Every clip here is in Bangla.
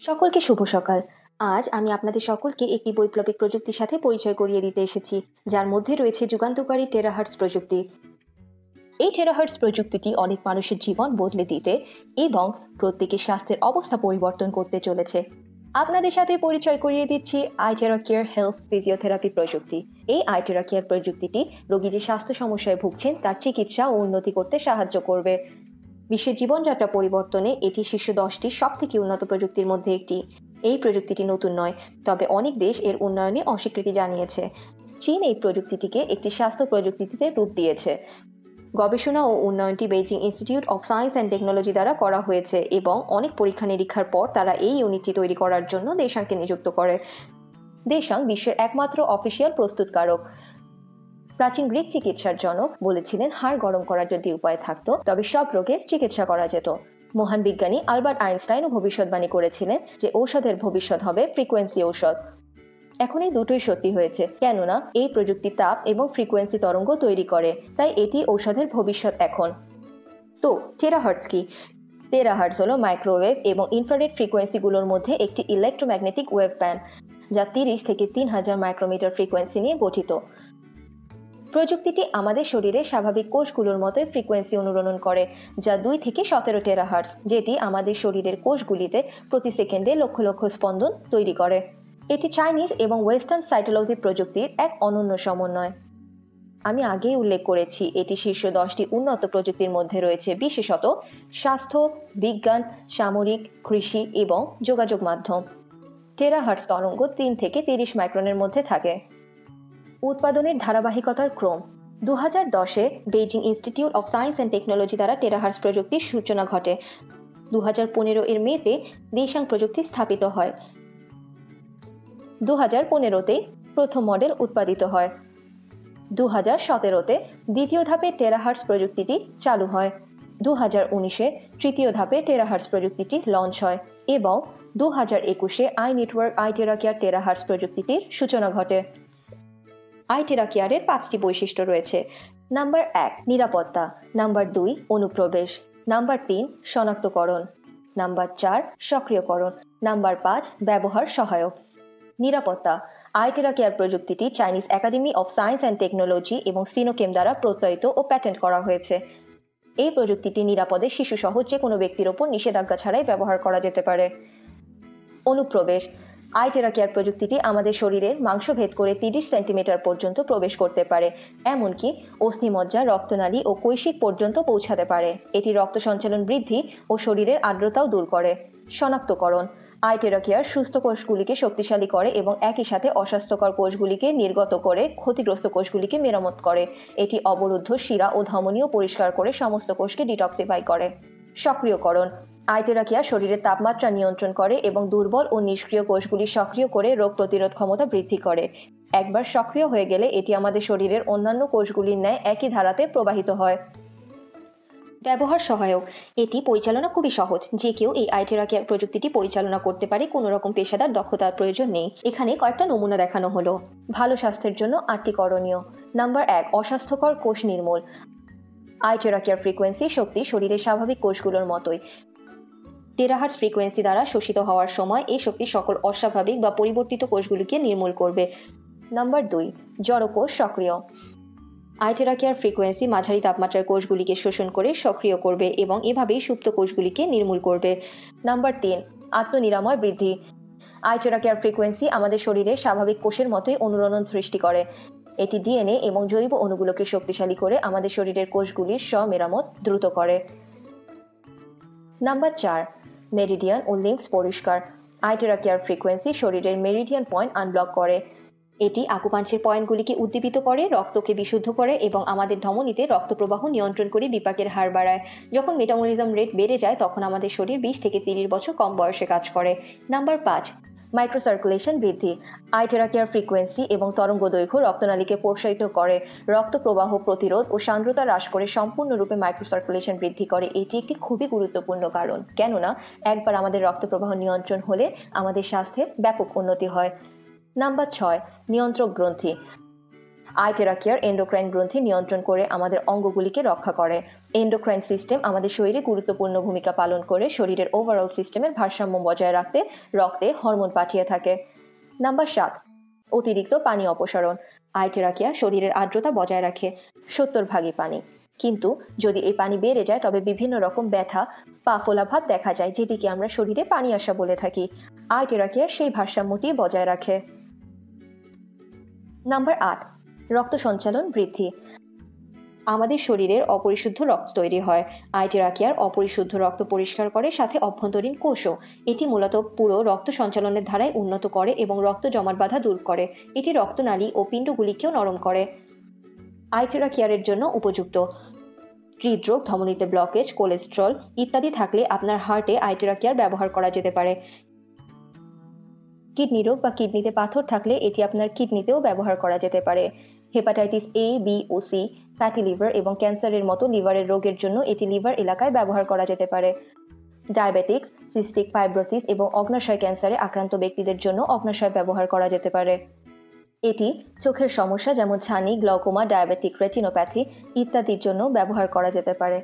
সকলকে শুভ সকাল। আজ আমি আপনাদের সকলকে একটি বৈপ্লবিক প্রযুক্তির সাথে পরিচয় করিয়ে দিতে এসেছি, যার মধ্যে রয়েছে যুগান্তকারী টেরাহার্টজ প্রযুক্তি। এই টেরাহার্টজ প্রযুক্তিটি অনেক মানুষের জীবন বদলে দিতে এবং প্রত্যেকের স্বাস্থ্যের অবস্থা পরিবর্তন করতে চলেছে। আপনাদের সাথে পরিচয় করিয়ে দিচ্ছি আইটেরা কেয়ার হেলথ ফিজিওথেরাপি প্রযুক্তি। এই আইটেরা কেয়ার প্রযুক্তিটি রোগী যে স্বাস্থ্য সমস্যায় ভুগছেন তার চিকিৎসা ও উন্নতি করতে সাহায্য করবে। বিশ্বের জীবনযাত্রা পরিবর্তনে এটি শীর্ষ 10টি সবথেকে উন্নত প্রযুক্তির মধ্যে একটি। এই প্রযুক্তিটি নতুন নয়, তবে অনেক দেশ এর উন্নয়নে অস্বীকৃতি জানিয়েছে। চীন এই প্রযুক্তিটিকে একটি স্বাস্থ্য প্রযুক্তিতে রূপ দিয়েছে। গবেষণা ও উন্নয়নটি Beijing Institute of Science and Technology দ্বারা করা হয়েছে এবং অনেক পরীক্ষা নিরীক্ষার পর তারা এই ইউনিটটি তৈরি করার জন্য দেশাংকে নিযুক্ত করে। দেশাং বিশ্বের একমাত্র অফিসিয়াল প্রস্তুতকারক। প্রাচীন গ্রিক চিকিৎসার জনক বলেছিলেন, হাড় গরম করার যদি উপায় থাকতো তবে সব রোগের চিকিৎসা করা যেত। মহান বিজ্ঞানী আলবার্ট আইনস্টাইনও ভবিষ্যৎবাণী করেছিলেন যে ঔষধের ভবিষ্যৎ হবে ফ্রিকোয়েন্সি ঔষধ। এখন এই দুটোই সত্যি হয়েছে, কেননা এই প্রযুক্তি তাপ এবং ফ্রিকোয়েন্সি তরঙ্গ তৈরি করে, তাই এটি ঔষধের ভবিষ্যৎ এখন। তো টেরাহার্টজ কি? টেরাহার্টজ হলো মাইক্রোওয়েভ এবং ইনফ্রারেড ফ্রিকোয়েন্সিগুলোর মধ্যে একটি ইলেকট্রোম্যাগনেটিক ওয়েভ ব্যান্ড, যা 30 থেকে 3000 মাইক্রোমিটার ফ্রিকোয়েন্সি নিয়ে গঠিত। প্রযুক্তিটি আমাদের শরীরের স্বাভাবিক কোষগুলোর মতোই ফ্রিকোয়েন্সি অনুরণন করে, যা 2 থেকে 17 টেরাহার্টজ, যেটি আমাদের শরীরের কোষগুলিতে প্রতি সেকেন্ডে লক্ষ লক্ষ স্পন্দন তৈরি করে। এটি চাইনিজ এবং ওয়েস্টার্ন সাইটোলজি প্রযুক্তির এক অনন্য সমন্বয়। আমি আগেই উল্লেখ করেছি, এটি শীর্ষ 10টি উন্নত প্রযুক্তির মধ্যে রয়েছে, বিশেষত স্বাস্থ্য, বিজ্ঞান, সামরিক, কৃষি এবং যোগাযোগ মাধ্যম। টেরাহার্টজ তরঙ্গ 3 থেকে 30 মাইক্রনের মধ্যে থাকে। উৎপাদনের ধারাবাহিকতার ক্রম। 2010-এ Beijing Institute of Science and Technology দ্বারা টেরাহার্টজ প্রযুক্তির সূচনা ঘটে। 2015-এর মেতে দেশাং প্রযুক্তি স্থাপিত হয়। 2015-তে প্রথম মডেল উৎপাদিত হয়। 2017-তে দ্বিতীয় ধাপে টেরাহার্টজ প্রযুক্তিটি চালু হয়। 2019-এ তৃতীয় ধাপে টেরাহার্টজ প্রযুক্তিটি লঞ্চ হয় এবং 2021-এ আই নেটওয়ার্ক আইটেরা কেয়ার টেরাহার্টজ প্রযুক্তিটির সূচনা ঘটে। আইটেরা কেয়ারের 5টি বৈশিষ্ট্য রয়েছে। নাম্বার 1 নিরাপত্তা, নাম্বার 2 অনুপ্রবেশ, নাম্বার 3 শনাক্তকরণ, নাম্বার 4 সক্রিয়করণ, নাম্বার 5 ব্যবহার সহায়ক। নিরাপত্তা। আইটেরা কেয়ার প্রযুক্তিটি Chinese Academy of Science and Technology এবং সিনোকেম দ্বারা প্রত্যয়িত ও প্যাটেন্ট করা হয়েছে। এই প্রযুক্তিটি নিরাপদে শিশুসহ যে কোনো ব্যক্তির ওপর নিষেধাজ্ঞা ছাড়াই ব্যবহার করা যেতে পারে। অনুপ্রবেশ। আইটেরা কেয়ার প্রযুক্তিটি আমাদের শরীরের মাংস ভেদ করে 30 সেন্টিমিটার পর্যন্ত প্রবেশ করতে পারে, এমনকি অস্থিমজ্জা, রক্তনালী ও কৈশিক পর্যন্ত পৌঁছাতে পারে। এটি রক্ত সঞ্চালন বৃদ্ধি ও শরীরের আর্দ্রতাও দূর করে। শনাক্তকরণ। আইটেরা কেয়ার সুস্থ কোষগুলিকে শক্তিশালী করে এবং একই সাথে অস্বাস্থ্যকর কোষগুলিকে নির্গত করে ক্ষতিগ্রস্ত কোষগুলিকে মেরামত করে। এটি অবরুদ্ধ শিরা ও ধমনীও পরিষ্কার করে সমস্ত কোষকে ডিটক্সিফাই করে। সক্রিয়করণ। আইটেরা কেয়ার শরীরের তাপমাত্রা নিয়ন্ত্রণ করে এবং দুর্বল ও নিষ্ক্রিয় কোষগুলি সক্রিয় করে রোগ প্রতিরোধ ক্ষমতা বৃদ্ধি করে। একবার সক্রিয় হয়ে গেলে এটি আমাদের শরীরের অন্যান্য কোষগুলির ন্যায় একই ধারাতে প্রবাহিত হয়। ব্যবহার সহায়ক। এটি পরিচালনা খুবই সহজ, যে কেউ এই আইটেরা কেয়ার প্রযুক্তিটি পরিচালনা করতে পারে, কোনো রকম পেশাদার দক্ষতার প্রয়োজন নেই। এখানে কয়েকটা নমুনা দেখানো হলো। ভালো স্বাস্থ্যের জন্য 8টি করণীয়। নাম্বার 1 অস্বাস্থ্যকর কোষ নির্মূল। আইটেরা কেয়ার ফ্রিকোয়েন্সি শক্তি শরীরের স্বাভাবিক কোষগুলোর মতোই। টেরাহার্টজ ফ্রিকোয়েন্সি দ্বারা শোষিত হওয়ার সময় এই শক্তি সকল অস্বাভাবিক বা পরিবর্তিত কোষগুলিকে নির্মূল করবে। নাম্বার 2 জড়কোষ সক্রিয়। আইটেরা কেয়ার ফ্রিকোয়েন্সি মাঝারি তাপমাত্রার কোষগুলিকে শোষণ করে সক্রিয় করবে এবং এভাবেই সুপ্ত কোষগুলিকে নির্মূল করবে। নাম্বার 3 আত্মনিরাময় বৃদ্ধি। আইটেরা কেয়ার ফ্রিকোয়েন্সি আমাদের শরীরে স্বাভাবিক কোষের মতোই অনুরণন সৃষ্টি করে। এটি ডিএনএ এবং জৈব অণুগুলোকে শক্তিশালী করে আমাদের শরীরের কোষগুলির স্ব-মেরামত দ্রুত করে। নাম্বার 4 মেরিডিয়ান ও লিম্ফস পরিষ্কার। আইটেরা কেয়ার ফ্রিকোয়েন্সি শরীরের মেরিডিয়ান পয়েন্ট আনব্লক করে। এটি আকুপাঞ্চের পয়েন্টগুলিকে উদ্দীপিত করে, রক্তকে বিশুদ্ধ করে এবং আমাদের ধমনীতে রক্ত প্রবাহ নিয়ন্ত্রণ করে বিপাকের হার বাড়ায়। যখন মেটাবলিজম রেট বেড়ে যায় তখন আমাদের শরীর 20 থেকে 30 বছর কম বয়সে কাজ করে। নাম্বার 5 মাইক্রোসার্কুলেশন বৃদ্ধি। আইটেরা কেয়ার ফ্রিকোয়েন্সি এবং তরঙ্গ দৈর্ঘ্য রক্তনালীকে প্রসারিত করে, রক্ত প্রবাহ প্রতিরোধ ও সান্দ্রতা হ্রাস করে সম্পূর্ণরূপে মাইক্রোসার্কুলেশন বৃদ্ধি করে। এটি একটি খুবই গুরুত্বপূর্ণ কারণ, কেননা একবার আমাদের রক্ত প্রবাহ নিয়ন্ত্রণ হলে আমাদের স্বাস্থ্যের ব্যাপক উন্নতি হয়। নাম্বার 6 নিয়ন্ত্রক গ্রন্থি। আইটেরা কেয়ার এন্ডোক্রাইন গ্রন্থি নিয়ন্ত্রণ করে আমাদের অঙ্গগুলিকে রক্ষা করে। এন্ডোক্রাইন সিস্টেম আমাদের শরীরে গুরুত্বপূর্ণ ভূমিকা পালন করে শরীরের ওভারঅল সিস্টেমের ভারসাম্য বজায় রাখতে রক্তে হরমোন পাঠিয়ে থাকে। নাম্বার 7, অতিরিক্ত পানি অপসারণ। আইটেরা কেয়ার শরীরের আর্দ্রতা বজায় রাখে 70% পানি। কিন্তু যদি এই পানি বেড়ে যায় তবে বিভিন্ন রকম ব্যথা, পা ফোলা ভাব দেখা যায়, যেটিকে আমরা শরীরে পানি আসা বলে থাকি। আইটেরা কেয়ার সেই ভারসাম্যটি বজায় রাখে। নাম্বার 8, রক্ত সঞ্চালন বৃদ্ধি। আমাদের শরীরের অপরিশুদ্ধ রক্ত তৈরি হয়। আইটেরা কেয়ার অপরিশুদ্ধ রক্ত পরিষ্কার করে, সাথে অভ্যন্তরীণ কোষও। এটি মূলত পুরো রক্ত সঞ্চালনের ধারায় উন্নত করে এবং রক্ত জমাট বাঁধা দূর করে। এটি রক্তনালী ও পিণ্ডগুলিকেও নরম করে। আইটেরা কেয়ারের জন্য উপযুক্ত। হৃদরোগ, ধমনীতে ব্লকেজ, কোলেস্ট্রল ইত্যাদি থাকলে আপনার হার্টে আইটেরা কেয়ার ব্যবহার করা যেতে পারে। কিডনি রোগ বা কিডনিতে পাথর থাকলে এটি আপনার কিডনিতেও ব্যবহার করা যেতে পারে। হেপাটাইটিস A, B ও C, ফ্যাটি লিভার এবং ক্যান্সারের মতো লিভারের রোগের জন্য এটি লিভার এলাকায় ব্যবহার করা যেতে পারে। ডায়াবেটিক্স, সিস্টিক ফাইব্রোসিস এবং অগ্নাশয় ক্যান্সারে আক্রান্ত ব্যক্তিদের জন্য অগ্নাশয় ব্যবহার করা যেতে পারে। এটি চোখের সমস্যা যেমন ছানি, গ্লকোমা, ডায়াবেটিক রেটিনোপ্যাথি ইত্যাদির জন্য ব্যবহার করা যেতে পারে।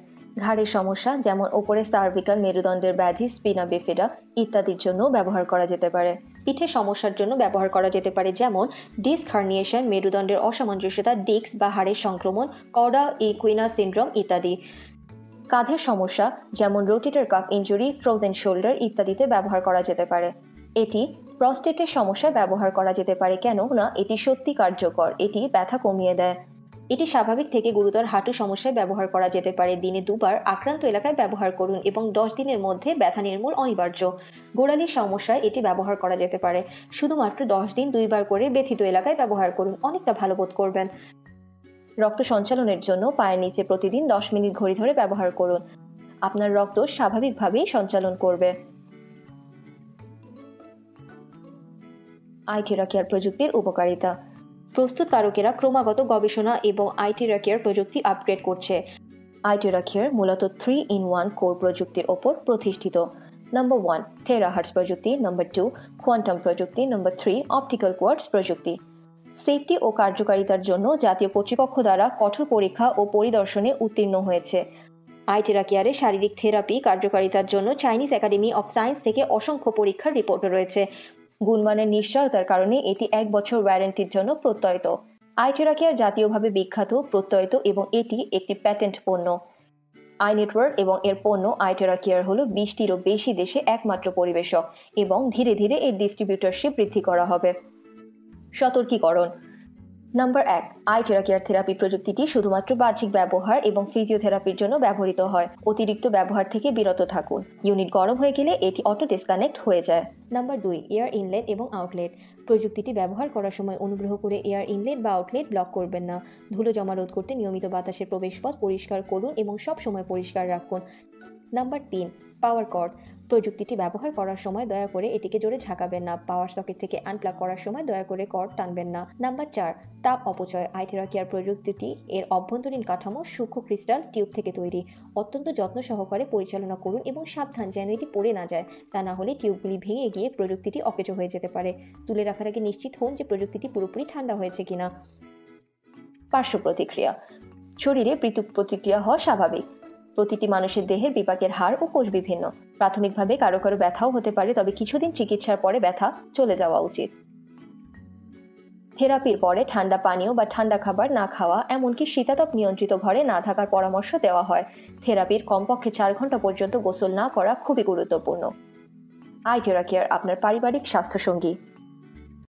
ঘাড়ের সমস্যা যেমন ওপরে সার্ভিক্যাল মেরুদণ্ডের ব্যাধি, স্পিনা বিফিডা ইত্যাদির জন্য ব্যবহার করা যেতে পারে। পিঠের সমস্যার জন্য ব্যবহার করা যেতে পারে যেমন ডিস্ক হার্নিয়েশন, মেরুদণ্ডের অসামঞ্জস্যতা, ডিস্ক বা হাড়ের সংক্রমণ, কর্ডা ইকুইনা সিনড্রোম ইত্যাদি। কাঁধের সমস্যা যেমন rotator cuff injury, frozen shoulder ইত্যাদিতে ব্যবহার করা যেতে পারে। এটি প্রস্টেটের সমস্যায় ব্যবহার করা যেতে পারে, কেননা এটি সত্যি কার্যকর, এটি ব্যথা কমিয়ে দেয়। এটি স্বাভাবিক থেকে গুরুতর হাঁটু সমস্যায় ব্যবহার করা যেতে পারে। দিনে 2 বার আক্রান্ত এলাকায় ব্যবহার করুন এবং 10 দিনের মধ্যে ব্যথা নির্মূল অনিবার্য। গোড়ালির সমস্যায় এটি ব্যবহার করা যেতে পারে। শুধুমাত্র 10 দিন 2 বার করে ব্যথিত এলাকায় ব্যবহার করুন, অনেকটা ভালো বোধ করবেন। রক্ত সঞ্চালনের জন্য পায়ের নিচে প্রতিদিন 10 মিনিট ঘড়ি ধরে ব্যবহার করুন। আপনার রক্ত স্বাভাবিকভাবেই সঞ্চালন করবে। আইটেরা কেয়ার প্রযুক্তির উপকারিতা। প্রস্তুতকারকেরা ক্রমাগত গবেষণা এবং আইটেরা কেয়ার প্রযুক্তি আপগ্রেড করছে। আইটেরা কেয়ার মূলত 3-in-1 কোর প্রযুক্তির ওপর প্রতিষ্ঠিত। নাম্বার 1, টেরাহার্টজ প্রযুক্তি। নাম্বার 2, কোয়ান্টাম প্রযুক্তি। নাম্বার 3, অপটিক্যাল কোয়ার্টজ প্রযুক্তি। সেফটি ও কার্যকারিতার জন্য জাতীয় কর্তৃপক্ষ দ্বারা কঠোর পরীক্ষা ও পরিদর্শনে উত্তীর্ণ হয়েছে। আইটেরা কেয়ারের শারীরিক থেরাপি কার্যকারিতার জন্য চাইনিজ একাডেমি অফ সায়েন্স থেকে অসংখ্য পরীক্ষার রিপোর্ট রয়েছে। গুণমানের নিশ্চয়তার কারণে এটি 1 বছর ওয়ারেন্টির জন্য প্রত্যয়িত। আইটেরা কেয়ার জাতীয়ভাবে বিখ্যাত, প্রত্যয়িত এবং এটি একটি প্যাটেন্ট পণ্য। আই নেটওয়ার্ক এবং এর পণ্য আইটেরা কেয়ার হল 20টিরও বেশি দেশে একমাত্র পরিবেশক এবং ধীরে ধীরে এর ডিস্ট্রিবিউটরশিপ বৃদ্ধি করা হবে। সতর্কীকরণ। নাম্বার 1, আইটেরা কেয়ার থেরাপি প্রযুক্তিটি শুধুমাত্র বাহ্যিক ব্যবহার এবং ফিজিওথেরাপির জন্য ব্যবহৃত হয়। অতিরিক্ত ব্যবহার থেকে বিরত থাকুন। ইউনিট গরম হয়ে গেলে এটি অটো ডিসকানেক্ট হয়ে যায়। নাম্বার 2, এয়ার ইনলেট এবং আউটলেট। প্রযুক্তিটি ব্যবহার করার সময় অনুগ্রহ করে এয়ার ইনলেট বা আউটলেট ব্লক করবেন না। ধুলো জমা রোধ করতে নিয়মিত বাতাসের প্রবেশপথ পরিষ্কার করুন এবং সব সময় পরিষ্কার রাখুন। নাম্বার 3, পাওয়ার কর্ড। প্রযুক্তিটি ব্যবহার করার সময় দয়া করে এটিকে জোরে ঝাঁকাবেন না। পাওয়ার সকেট থেকে আনপ্লাগ করার সময় দয়া করে কর্ড টানবেন না। নাম্বার 4, তাপ অপচয়। আইটেরা কেয়ার প্রযুক্তিটি এর অভ্যন্তরীণ কাঠামো সূক্ষ্ম ক্রিস্টাল টিউব থেকে তৈরি। অত্যন্ত যত্ন সহকারে পরিচালনা করুন এবং সাবধান যেন এটি পড়ে না যায়, তা না হলে টিউবগুলি ভেঙে গিয়ে প্রযুক্তিটি অকেজো হয়ে যেতে পারে। তুলে রাখার আগে নিশ্চিত হন যে প্রযুক্তিটি পুরোপুরি ঠান্ডা হয়েছে কিনা। পার্শ্ব প্রতিক্রিয়া। শরীরে পৃথক প্রতিক্রিয়া হওয়া স্বাভাবিক। প্রতিটি মানুষের দেহের বিপাকের হার ও কোষ বিভিন্ন। প্রাথমিকভাবে কারো কারো ব্যথাও হতে পারে, তবে কিছুদিন চিকিৎসার পরে ব্যথা চলে যাওয়া উচিত। থেরাপির পরে ঠান্ডা পানীয় বা ঠান্ডা খাবার না খাওয়া, এমনকি শীতাতপ নিয়ন্ত্রিত ঘরে না থাকার পরামর্শ দেওয়া হয়। থেরাপির কমপক্ষে 4 ঘন্টা পর্যন্ত গোসল না করা খুবই গুরুত্বপূর্ণ। আইটেরা কেয়ার আপনার পারিবারিক স্বাস্থ্য সঙ্গী।